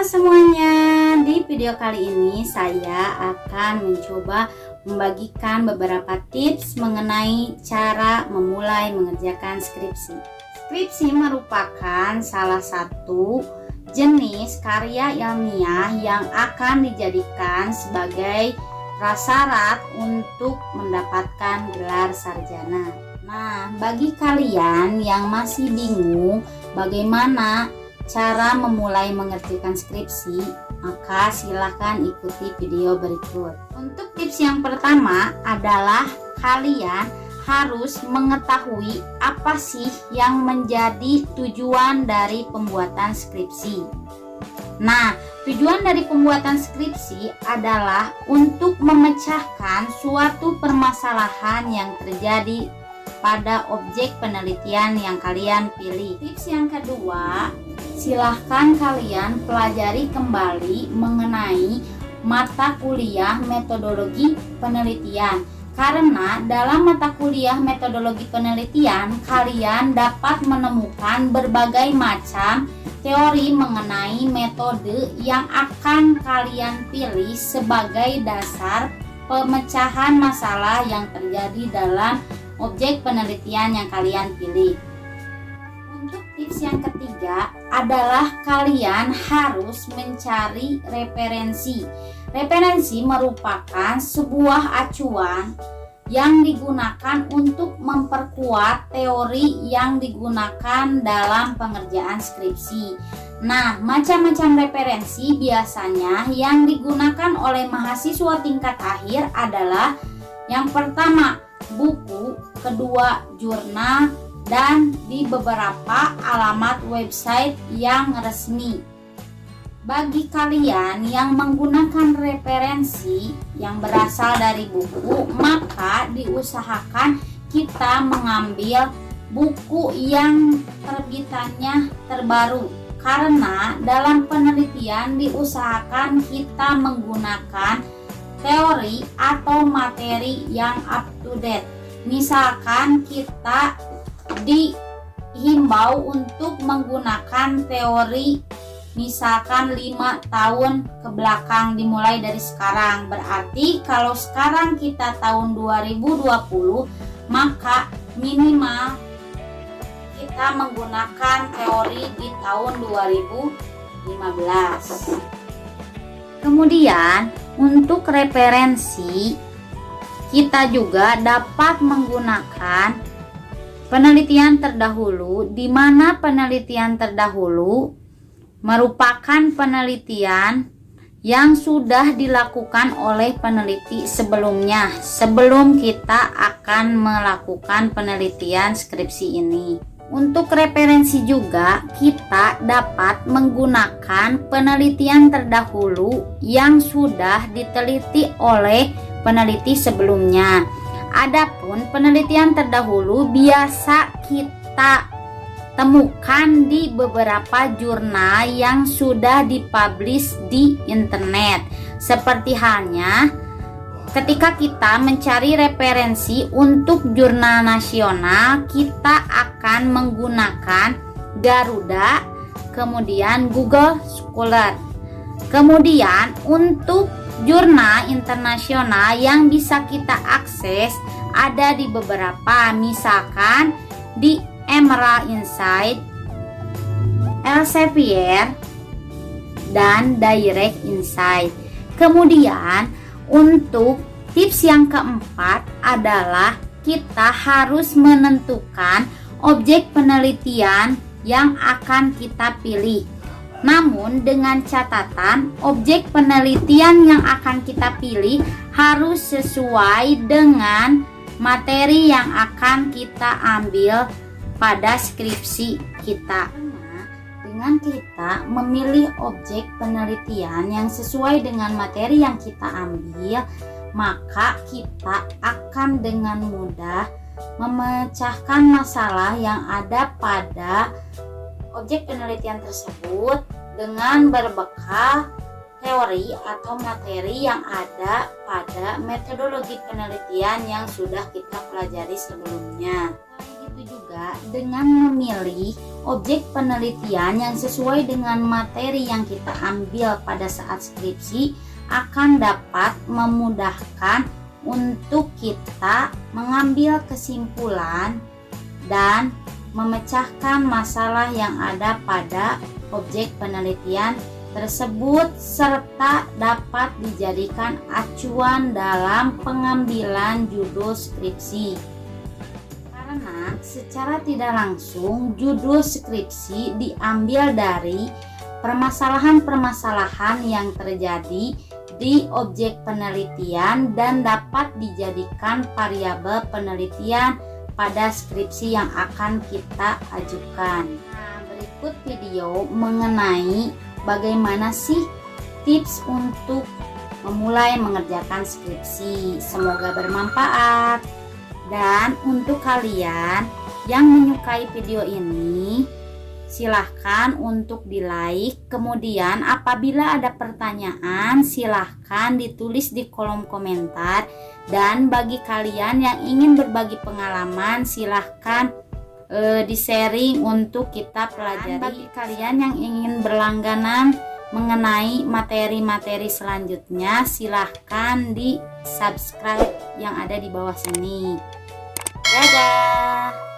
Halo semuanya, di video kali ini saya akan mencoba membagikan beberapa tips mengenai cara memulai mengerjakan skripsi. Skripsi merupakan salah satu jenis karya ilmiah yang akan dijadikan sebagai prasyarat untuk mendapatkan gelar sarjana. Nah, bagi kalian yang masih bingung bagaimana cara memulai mengerjakan skripsi, maka silahkan ikuti video berikut. Untuk tips yang pertama adalah kalian harus mengetahui apa sih yang menjadi tujuan dari pembuatan skripsi. Nah, tujuan dari pembuatan skripsi adalah untuk memecahkan suatu permasalahan yang terjadi pada objek penelitian yang kalian pilih. Tips yang kedua, silahkan kalian pelajari kembali mengenai mata kuliah metodologi penelitian, karena dalam mata kuliah metodologi penelitian kalian dapat menemukan berbagai macam teori mengenai metode yang akan kalian pilih sebagai dasar pemecahan masalah yang terjadi dalam objek penelitian yang kalian pilih. Untuk tips yang ketiga adalah kalian harus mencari referensi. Referensi merupakan sebuah acuan yang digunakan untuk memperkuat teori yang digunakan dalam pengerjaan skripsi. Nah, macam-macam referensi biasanya yang digunakan oleh mahasiswa tingkat akhir adalah yang pertama, buku, kedua, jurnal, dan di beberapa alamat website yang resmi. Bagi kalian yang menggunakan referensi yang berasal dari buku, maka diusahakan kita mengambil buku yang terbitannya terbaru, karena dalam penelitian diusahakan kita menggunakan teori atau materi yang up to date. Misalkan kita dihimbau untuk menggunakan teori misalkan 5 tahun ke belakang dimulai dari sekarang. Berarti kalau sekarang kita tahun 2020, maka minimal kita menggunakan teori di tahun 2015. Kemudian untuk referensi, kita juga dapat menggunakan penelitian terdahulu, di mana penelitian terdahulu merupakan penelitian yang sudah dilakukan oleh peneliti sebelumnya, sebelum kita akan melakukan penelitian skripsi ini. Untuk referensi juga kita dapat menggunakan penelitian terdahulu yang sudah diteliti oleh peneliti sebelumnya. Adapun penelitian terdahulu biasa kita temukan di beberapa jurnal yang sudah dipublish di internet. Seperti halnya ketika kita mencari referensi untuk jurnal nasional, kita akan menggunakan Garuda, kemudian Google Scholar. Kemudian untuk jurnal internasional yang bisa kita akses ada di beberapa, misalkan di Emerald Insight, Elsevier, dan Direct Insight. Kemudian untuk tips yang keempat adalah kita harus menentukan objek penelitian yang akan kita pilih. Namun dengan catatan objek penelitian yang akan kita pilih harus sesuai dengan materi yang akan kita ambil pada skripsi kita. Dengan kita memilih objek penelitian yang sesuai dengan materi yang kita ambil, maka kita akan dengan mudah memecahkan masalah yang ada pada objek penelitian tersebut dengan berbekal teori atau materi yang ada pada metodologi penelitian yang sudah kita pelajari sebelumnya. Begitu juga dengan memilih objek penelitian yang sesuai dengan materi yang kita ambil pada saat skripsi akan dapat memudahkan untuk kita mengambil kesimpulan dan memecahkan masalah yang ada pada objek penelitian tersebut serta dapat dijadikan acuan dalam pengambilan judul skripsi. Karena secara tidak langsung judul skripsi diambil dari permasalahan-permasalahan yang terjadi di objek penelitian dan dapat dijadikan variabel penelitian pada skripsi yang akan kita ajukan. Nah, berikut video mengenai bagaimana sih tips untuk memulai mengerjakan skripsi. Semoga bermanfaat. Dan untuk kalian yang menyukai video ini, silahkan untuk di like. Kemudian apabila ada pertanyaan, silahkan ditulis di kolom komentar. Dan bagi kalian yang ingin berbagi pengalaman, silahkan di-sharing untuk kita pelajari. Bagi kalian yang ingin berlangganan mengenai materi-materi selanjutnya, silahkan di subscribe yang ada di bawah sini. Dadah.